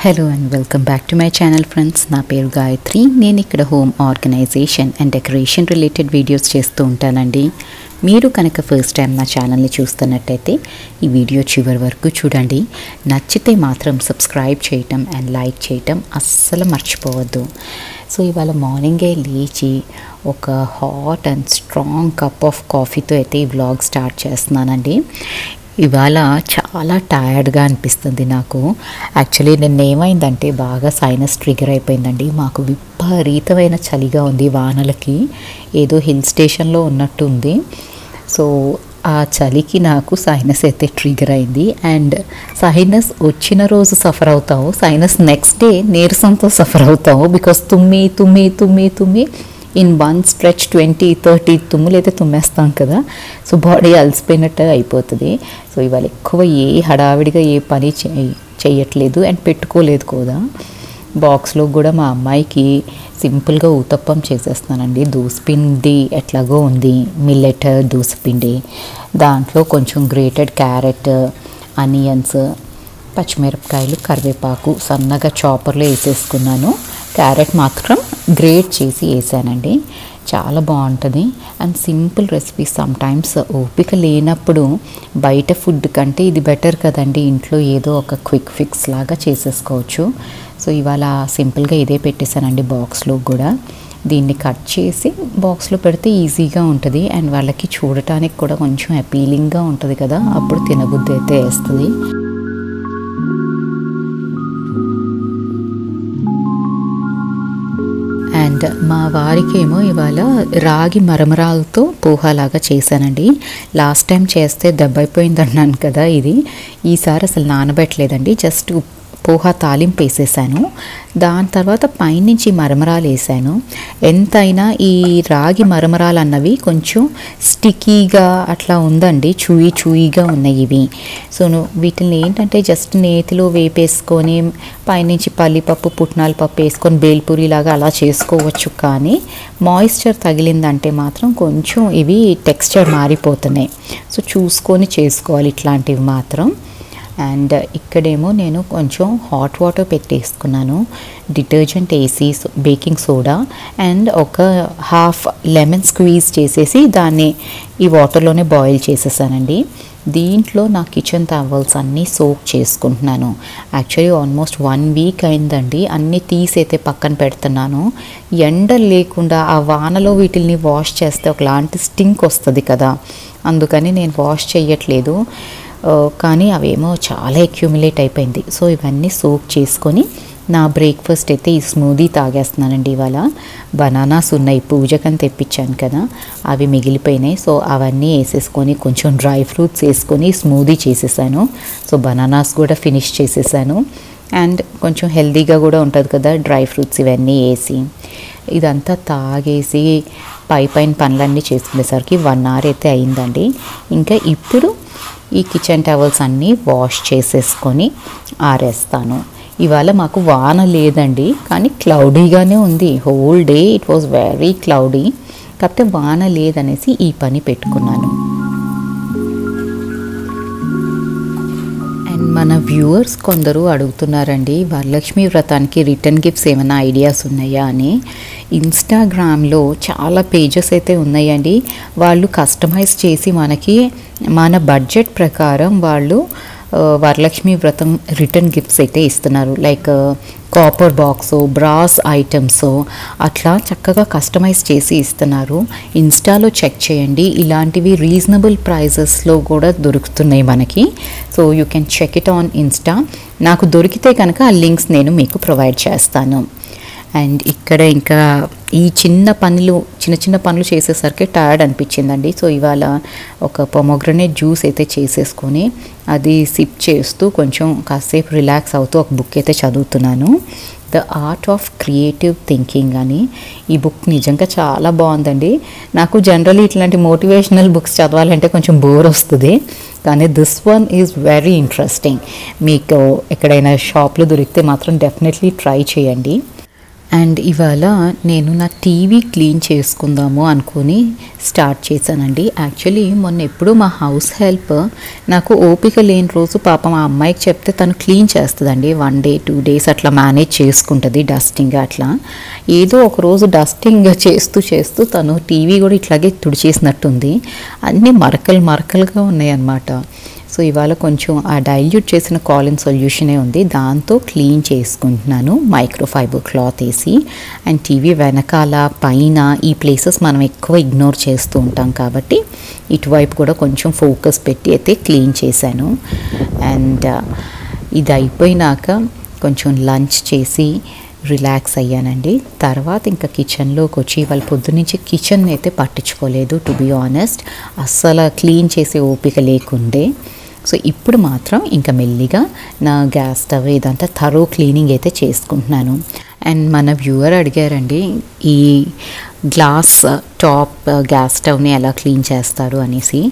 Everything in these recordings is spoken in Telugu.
Hello and welcome back to my channel friends. నా పేరు గాయత్రి. నేను ఇక్కడ home organisation and decoration related videos చేస్తూ ఉంటానండి. మీరు కనుక ఫస్ట్ టైం నా ఛానల్ని చూస్తున్నట్టయితే ఈ వీడియో చివరి వరకు చూడండి. నచ్చితే మాత్రం సబ్స్క్రైబ్ చేయటం అండ్ లైక్ చేయటం అస్సలు మర్చిపోవద్దు. సో ఇవాళ మార్నింగే లేచి ఒక hot and strong cup of కాఫీతో అయితే ఈ వ్లాగ్ స్టార్ట్ చేస్తున్నానండి. ఇవాళ చాలా టయర్డ్గా అనిపిస్తుంది నాకు. యాక్చువల్లీ నిన్న ఏమైందంటే బాగా సైనస్ ట్రిగర్ అయిపోయిందండి. మాకు విపరీతమైన చలిగా ఉంది, వానలకి ఏదో హిల్ స్టేషన్లో ఉన్నట్టు ఉంది. సో ఆ చలికి నాకు సైనస్ అయితే ట్రిగర్ అయింది. అండ్ సైనస్ వచ్చిన రోజు సఫర్ అవుతాము, సైనస్ నెక్స్ట్ డే నీరసంతో సఫర్ అవుతాము. బికాస్ తుమ్మి తుమ్మి తుమ్మి తుమ్మి ఇన్ వన్ స్ట్రెచ్ 20-30 తుమ్ములు అయితే తుమ్మేస్తాం కదా. సో బాడీ అలసిపోయినట్టు అయిపోతుంది. సో ఇవాళ ఎక్కువ హడావిడిగా ఏ పని చేయట్లేదు అండ్ పెట్టుకోలేదు కూడా. బాక్స్లో కూడా మా అమ్మాయికి సింపుల్గా ఊతప్పం చేసేస్తున్నానండి. దోసపిండి ఎట్లాగో ఉంది, మిల్లెట్ దోసపిండి. దాంట్లో కొంచెం గ్రేటెడ్ క్యారెట్, ఆనియన్స్, పచ్చిమిరపకాయలు, కరివేపాకు సన్నగా చాపర్లో వేసేసుకున్నాను. క్యారెట్ మాత్రం గ్రేట్ చేసి వేసానండి. చాలా బాగుంటుంది అండ్ సింపుల్ రెసిపీ. సమ్టైమ్స్ ఓపిక లేనప్పుడు బయట ఫుడ్ కంటే ఇది బెటర్ కదండి. ఇంట్లో ఏదో ఒక క్విక్ ఫిక్స్ లాగా చేసేసుకోవచ్చు. సో ఇవాళ సింపుల్గా ఇదే పెట్టేశానండి బాక్స్లో కూడా. దీన్ని కట్ చేసి బాక్స్లో పెడితే ఈజీగా ఉంటుంది అండ్ వాళ్ళకి చూడటానికి కూడా కొంచెం అపీలింగ్గా ఉంటుంది కదా, అప్పుడు తినబుద్ధి అయితే వేస్తుంది. అండ్ మా వారికేమో ఇవాళ రాగి మరమరాలతో పోహాలాగా చేశానండి. లాస్ట్ టైం చేస్తే దెబ్బైపోయింది అన్నాను కదా, ఇది ఈసారి అసలు నానబెట్టలేదండి. జస్ట్ పోహా తాలింపు వేసేసాను. దాని తర్వాత పైనుంచి మరమరాలు వేసాను. ఎంతైనా ఈ రాగి మరమరాలు అన్నవి కొంచెం స్టిక్కీగా అట్లా ఉందండి, చూయిగా ఉన్నాయి ఇవి. సో వీటిని ఏంటంటే జస్ట్ నేతిలో వేపేసుకొని పైనుంచి పల్లిపప్పు, పుట్నాల పప్పు వేసుకొని బేల్పూరి లాగా అలా చేసుకోవచ్చు. కానీ మాయిశ్చర్ తగిలిందంటే మాత్రం కొంచెం ఇవి టెక్స్చర్ మారిపోతున్నాయి. సో చూసుకొని చేసుకోవాలి ఇట్లాంటివి మాత్రం. అండ్ ఇక్కడేమో నేను కొంచెం హాట్ వాటర్ పెట్టేసుకున్నాను, డిటర్జెంట్ వేసి, బేకింగ్ సోడా అండ్ ఒక హాఫ్ లెమన్ స్క్వీజ్ చేసేసి దాన్ని ఈ వాటర్లోనే బాయిల్ చేసేసానండి. దీంట్లో నా కిచెన్ టవల్స్ అన్నీ సోక్ చేసుకుంటున్నాను. యాక్చువల్లీ ఆల్మోస్ట్ 1 వీక్ అయిందండి. అన్నీ తీసైతే పక్కన పెడుతున్నాను. ఎండ లేకుండా ఆ వానలో వీటిల్ని వాష్ చేస్తే ఒకలాంటి స్టింక్ వస్తుంది కదా, అందుకని నేను వాష్ చేయట్లేదు. కానీ అవేమో చాలా అక్యూములేట్ అయిపోయింది. సో ఇవన్నీ సోక్ చేసుకొని నా బ్రేక్ఫాస్ట్ అయితే ఈ స్మూదీ తాగేస్తున్నానండి. ఇవాళ బనానాస్ ఉన్నాయి, పూజకని తెప్పించాను కదా, అవి మిగిలిపోయినాయి. సో అవన్నీ వేసేసుకొని కొంచెం డ్రై ఫ్రూట్స్ వేసుకొని స్మూదీ చేసేసాను. సో బనానాస్ కూడా ఫినిష్ చేసేసాను. అండ్ కొంచెం హెల్తీగా కూడా ఉంటుంది కదా డ్రై ఫ్రూట్స్ ఇవన్నీ వేసి. ఇదంతా తాగేసి పైన పనులన్నీ చేసుకునేసరికి 1 అవర్ అయితే అయిందండి. ఇంకా ఇప్పుడు ఈ కిచెన్ టవల్స్ అన్నీ వాష్ చేసేసుకొని ఆరేస్తాను. ఇవాళ మాకు వాన లేదండి, కానీ క్లౌడీగానే ఉంది. Whole day it was very cloudy. కాకపోతే వాన లేదనేసి ఈ పని పెట్టుకున్నాను. అండ్ మన వ్యూవర్స్ కొందరు అడుగుతున్నారండి, వరలక్ష్మి వ్రతానికి రిటర్న్ గిఫ్ట్స్ ఏమైనా ఐడియాస్ ఉన్నాయా అని. ఇన్స్టాగ్రామ్లో చాలా పేజెస్ అయితే ఉన్నాయండి. వాళ్ళు కస్టమైజ్ చేసి మనకి మన బడ్జెట్ ప్రకారం వాళ్ళు వరలక్ష్మి వ్రతం రిటర్న్ గిఫ్ట్స్ అయితే ఇస్తున్నారు. Like copper box, brass items అట్లా చక్కగా కస్టమైజ్ చేసి ఇస్తున్నారు. ఇన్స్టాలో చెక్ చేయండి, ఇలాంటివి రీజనబుల్ ప్రైజెస్లో కూడా దొరుకుతున్నాయి మనకి. So you can check it on Insta. నాకు దొరికితే కనుక ఆ లింక్స్ నేను మీకు ప్రొవైడ్ చేస్తాను. అండ్ ఇక్కడ ఇంకా ఈ చిన్న పనులు చేసేసరికి టైర్డ్ అనిపించిందండి. సో ఇవాళ ఒక పొమోగ్రనేట్ జ్యూస్ అయితే చేసేసుకొని అది సిప్ చేస్తూ కొంచెం కాసేపు రిలాక్స్ అవుతూ ఒక బుక్ అయితే చదువుతున్నాను. The art of creative thinking అని. ఈ బుక్ నిజంగా చాలా బాగుందండి. నాకు జనరల్లీ ఇట్లాంటి మోటివేషనల్ బుక్స్ చదవాలంటే కొంచెం బోర్ వస్తుంది, కానీ this one is very interesting. మీకు ఎక్కడైనా షాప్లో దొరికితే మాత్రం డెఫినెట్లీ ట్రై చేయండి. అండ్ ఇవాళ నేను నా టీవీ క్లీన్ చేసుకుందాము అనుకుని స్టార్ట్ చేశానండి. యాక్చువల్లీ మొన్న ఎప్పుడు మా హౌస్ హెల్ప్ నాకు ఓపిక లేని రోజు పాపం ఆ అమ్మాయికి చెప్తే తను క్లీన్ చేస్తుందండి. 1 day 2 days అట్లా మేనేజ్ చేసుకుంటుంది డస్టింగ్. అట్లా ఏదో ఒక రోజు డస్టింగ్ చేస్తూ తను టీవీ కూడా ఇట్లాగే తుడిచేసినట్టుంది. అన్నీ మరకలుగా ఉన్నాయి అన్నమాట. సో ఇవాళ కొంచెం ఆ డైల్యూట్ చేసిన కాలిన్ సొల్యూషనే ఉంది, దాంతో క్లీన్ చేసుకుంటున్నాను మైక్రోఫైబర్ క్లాత్ వేసి. అండ్ టీవీ వెనకాల పైన ఈ ప్లేసెస్ మనం ఎక్కువ ఇగ్నోర్ చేస్తూ ఉంటాం కాబట్టి ఇటువైపు కూడా కొంచెం ఫోకస్ పెట్టి అయితే క్లీన్ చేశాను. అండ్ ఇది అయిపోయినాక కొంచెం లంచ్ చేసి రిలాక్స్ అయ్యానండి. తర్వాత ఇంకా కిచెన్లోకి వచ్చి వాళ్ళ పొద్దునుంచి కిచెన్ అయితే పట్టించుకోలేదు, టు బీ ఆనెస్ట్. అస్సలు క్లీన్ చేసే ఓపిక లేకుండే. సో ఇప్పుడు మాత్రం ఇంకా మెల్లిగా నా గ్యాస్ స్టవ్ ఇదంతా థరో క్లీనింగ్ అయితే చేసుకుంటున్నాను. అండ్ మన వ్యూవర్ అడిగారండి ఈ గ్లాస్ టాప్ గ్యాస్ స్టవ్ని ఎలా క్లీన్ చేస్తారు అనేసి.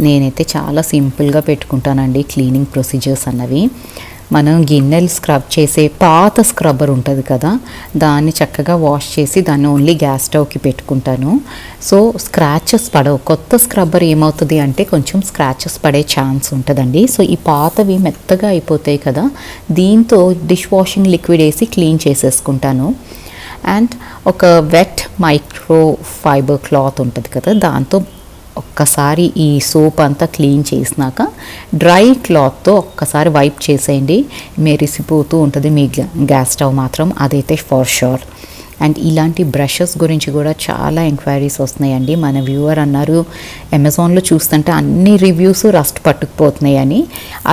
నేనైతే చాలా సింపుల్గా పెట్టుకుంటానండి క్లీనింగ్ ప్రొసీజర్స్ అన్నవి. మనం గిన్నెలు స్క్రబ్ చేసే పాత స్క్రబ్బర్ ఉంటుంది కదా, దాన్ని చక్కగా వాష్ చేసి దాన్ని ఓన్లీ గ్యాస్ స్టవ్కి పెట్టుకుంటాను. సో స్క్రాచెస్ పడవు. కొత్త స్క్రబ్బర్ ఏమవుతుంది అంటే కొంచెం స్క్రాచెస్ పడే ఛాన్స్ ఉంటుందండి. సో ఈ పాతవి మెత్తగా అయిపోతాయి కదా, దీంతో డిష్ వాషింగ్ లిక్విడ్ వేసి క్లీన్ చేసేసుకుంటాను. అండ్ ఒక వెట్ మైక్రో ఫైబర్ క్లాత్ ఉంటుంది కదా, దాంతో ఒక్కసారి ఈ సోప్ అంతా క్లీన్ చేసినాక డ్రై క్లాత్తో ఒక్కసారి వైప్ చేసేయండి. మెరిసిపోతూ ఉంటుంది మీ గ్యాస్ స్టవ్ మాత్రం, అదైతే ఫర్ షూర్. అండ్ ఇలాంటి బ్రషెస్ గురించి కూడా చాలా ఎంక్వైరీస్ వస్తున్నాయండి. మన వ్యూవర్ అన్నారు అమెజాన్లో చూస్తుంటే అన్ని రివ్యూస్ రస్ట్ పట్టుకుపోతున్నాయి అని.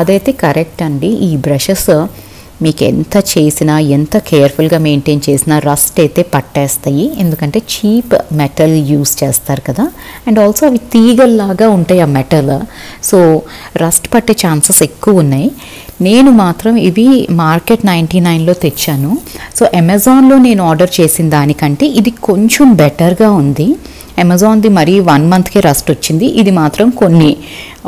అదైతే కరెక్ట్ అండి. ఈ బ్రషెస్ మీకు ఎంత చేసినా ఎంత కేర్ఫుల్గా మెయింటైన్ చేసినా రస్ట్ అయితే పట్టేస్తాయి, ఎందుకంటే చీప్ మెటల్ యూస్ చేస్తారు కదా. అండ్ ఆల్సో అవి తీగల్లాగా ఉంటాయి ఆ మెటల్, సో రస్ట్ పట్టే ఛాన్సెస్ ఎక్కువ ఉన్నాయి. నేను మాత్రం ఇవి మార్కెట్ 99లో తెచ్చాను. సో అమెజాన్లో నేను ఆర్డర్ చేసిన దానికంటే ఇది కొంచెం బెటర్గా ఉంది. అమెజాన్ది మరీ 1 monthకే రస్ట్ వచ్చింది, ఇది మాత్రం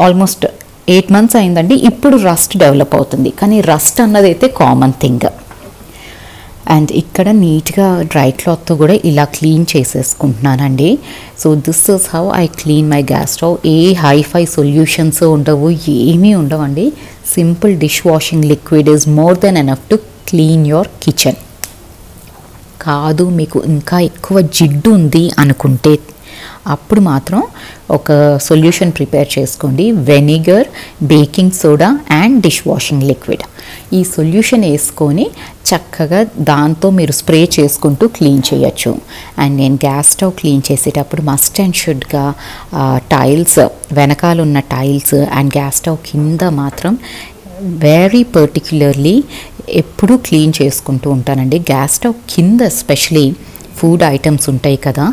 ఆల్మోస్ట్ 8 months అయిందండి. ఇప్పుడు రస్ట్ డెవలప్ అవుతుంది, కానీ రస్ట్ అన్నది అయితే కామన్ థింగ్. అండ్ ఇక్కడ నీట్గా డ్రై క్లాత్తో కూడా ఇలా క్లీన్ చేసేసుకుంటున్నానండి. So this is how I clean my gas stove. ఏ హైఫై సొల్యూషన్స్ ఉండవు, ఏమీ ఉండవండి. Simple dish washing liquid is more than enough to clean your kitchen. కాదు మీకు ఇంకా ఎక్కువ జిడ్డు ఉంది అనుకుంటే అప్పుడు మాత్రం ఒక సొల్యూషన్ ప్రిపేర్ చేసుకోండి. Vinegar, baking soda and dish washing liquid. ఈ సొల్యూషన్ వేసుకొని చక్కగా దాంతో మీరు స్ప్రే చేసుకుంటూ క్లీన్ చేయొచ్చు. అండ్ నేను గ్యాస్ స్టవ్ క్లీన్ చేసేటప్పుడు మస్ట్ అండ్ షుడ్గా టైల్స్, వెనకాల ఉన్న టైల్స్ అండ్ గ్యాస్ స్టవ్ కింద మాత్రం వెరీ పర్టిక్యులర్లీ ఎప్పుడూ క్లీన్ చేసుకుంటూ ఉంటానండి. గ్యాస్ స్టవ్ కింద ఎస్పెషలీ ఫుడ్ ఐటమ్స్ ఉంటాయి కదా,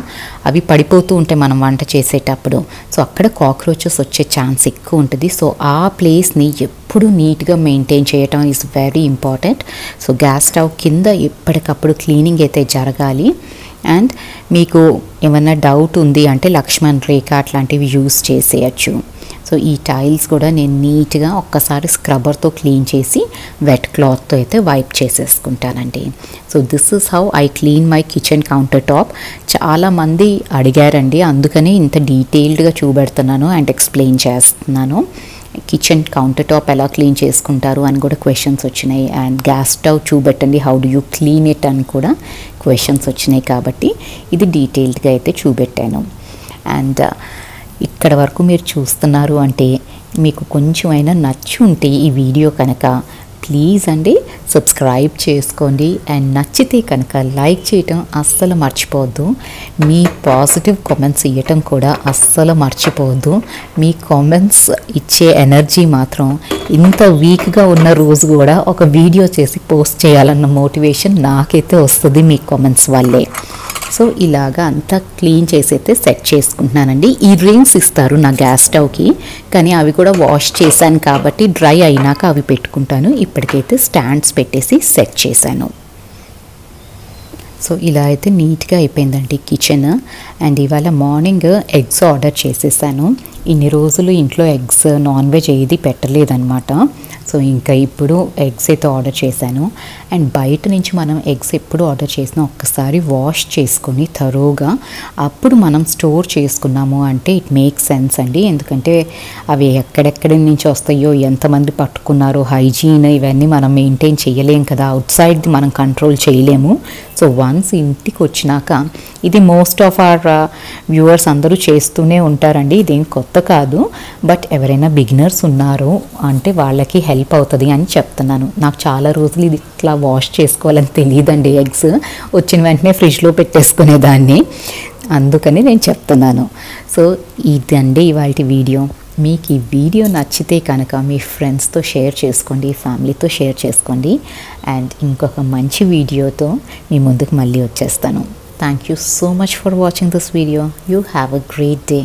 అవి పడిపోతూ ఉంటాయి మనం వంట చేసేటప్పుడు. సో అక్కడ కాక్రోచెస్ వచ్చే ఛాన్స్ ఎక్కువ ఉంటుంది. సో ఆ ప్లేస్ని ఎప్పుడు నీట్గా మెయింటైన్ చేయటం is very important. So gas stove కింద ఎప్పటికప్పుడు క్లీనింగ్ అయితే జరగాలి. అండ్ మీకు ఏమన్నా డౌట్ ఉంది అంటే లక్ష్మణ్ రేఖ అట్లాంటివి యూస్ చేసేయచ్చు. సో ఈ టైల్స్ కూడా నేను నీట్గా ఒక్కసారి స్క్రబ్బర్తో క్లీన్ చేసి వెట్ క్లాత్తో అయితే వైప్ చేసేసుకుంటానండి. So this is how I clean my kitchen counter top. చాలామంది అడిగారండి, అందుకని ఇంత డీటెయిల్డ్గా చూపెడుతున్నాను అండ్ ఎక్స్ప్లెయిన్ చేస్తున్నాను. కిచెన్ కౌంటర్ టాప్ ఎలా క్లీన్ చేసుకుంటారు అని కూడా క్వశ్చన్స్ వచ్చినాయి. అండ్ గ్యాస్ స్టవ్ చూపెట్టండి, how do you clean it అని కూడా క్వశ్చన్స్ వచ్చినాయి, కాబట్టి ఇది డీటెయిల్డ్గా అయితే చూపెట్టాను. అండ్ ఇక్కడ వరకు మీరు చూస్తున్నారు అంటే మీకు కొంచెమైనా నచ్చి ఉంటే ఈ వీడియో కనుక ప్లీజ్ అండి సబ్స్క్రైబ్ చేసుకోండి. అండ్ నచ్చితే కనుక లైక్ చేయటం అస్సలు మర్చిపోవద్దు. మీ పాజిటివ్ కామెంట్స్ ఇవ్వటం కూడా అస్సలు మర్చిపోవద్దు. మీ కామెంట్స్ ఇచ్చే ఎనర్జీ మాత్రం ఇంత వీక్గా ఉన్న రోజు కూడా ఒక వీడియో చేసి పోస్ట్ చేయాలన్న మోటివేషన్ నాకైతే వస్తుంది మీ కామెంట్స్ వల్లే. సో ఇలాగా అంతా క్లీన్ చేసి అయితే సెట్ చేసుకుంటున్నానండి. ఈ రింగ్స్ ఇస్తారు నా గ్యాస్ స్టవ్కి, కానీ అవి కూడా వాష్ చేశాను కాబట్టి డ్రై అయినాక అవి పెట్టుకుంటాను. ఇప్పటికైతే స్టాండ్స్ పెట్టేసి సెట్ చేశాను. సో ఇలా అయితే నీట్గా అయిపోయిందండి కిచెన్. అండ్ ఇవాళ మార్నింగ్ ఎగ్స్ ఆర్డర్ చేసేసాను. ఇన్ని రోజులు ఇంట్లో ఎగ్స్ నాన్ వెజ్ ఏది పెట్టలేదన్నమాట. సో సో ఇంకా ఇప్పుడు ఎగ్స్ అయితే ఆర్డర్ చేశాను. అండ్ బయట నుంచి మనం ఎగ్స్ ఎప్పుడు ఆర్డర్ చేసినా ఒక్కసారి వాష్ చేసుకొని థరోగా అప్పుడు మనం స్టోర్ చేసుకున్నాము అంటే ఇట్ మేక్ సెన్స్ అండి. ఎందుకంటే అవి ఎక్కడెక్కడి నుంచి వస్తాయో, ఎంతమంది పట్టుకున్నారో, హైజీన్ ఇవన్నీ మనం మెయింటైన్ చేయలేం కదా, అవుట్ సైడ్ది మనం కంట్రోల్ చేయలేము. సో వన్స్ ఇంటికి వచ్చినాక ఇది మోస్ట్ ఆఫ్ అవర్ వ్యూవర్స్ అందరూ చేస్తూనే ఉంటారండి, ఇదేం కొత్త కాదు. బట్ ఎవరైనా బిగినర్స్ ఉన్నారు అంటే వాళ్ళకి హెల్ప్ అవుతుంది అని చెప్తున్నాను. నాకు చాలా రోజులు ఇది ఇట్లా వాష్ చేసుకోవాలని తెలియదండి. ఎగ్స్ వచ్చిన వెంటనే ఫ్రిడ్జ్లో పెట్టేసుకునేదాన్ని, అందుకని నేను చెప్తున్నాను. సో ఇదండి ఇవాల్టి వీడియో. మీకు ఈ వీడియో నచ్చితే కనుక మీ ఫ్రెండ్స్తో షేర్ చేసుకోండి, ఫ్యామిలీతో షేర్ చేసుకోండి. అండ్ ఇంకొక మంచి వీడియోతో మీ ముందుకు మళ్ళీ వచ్చేస్తాను. Thank you so much for watching this video. You have a great day.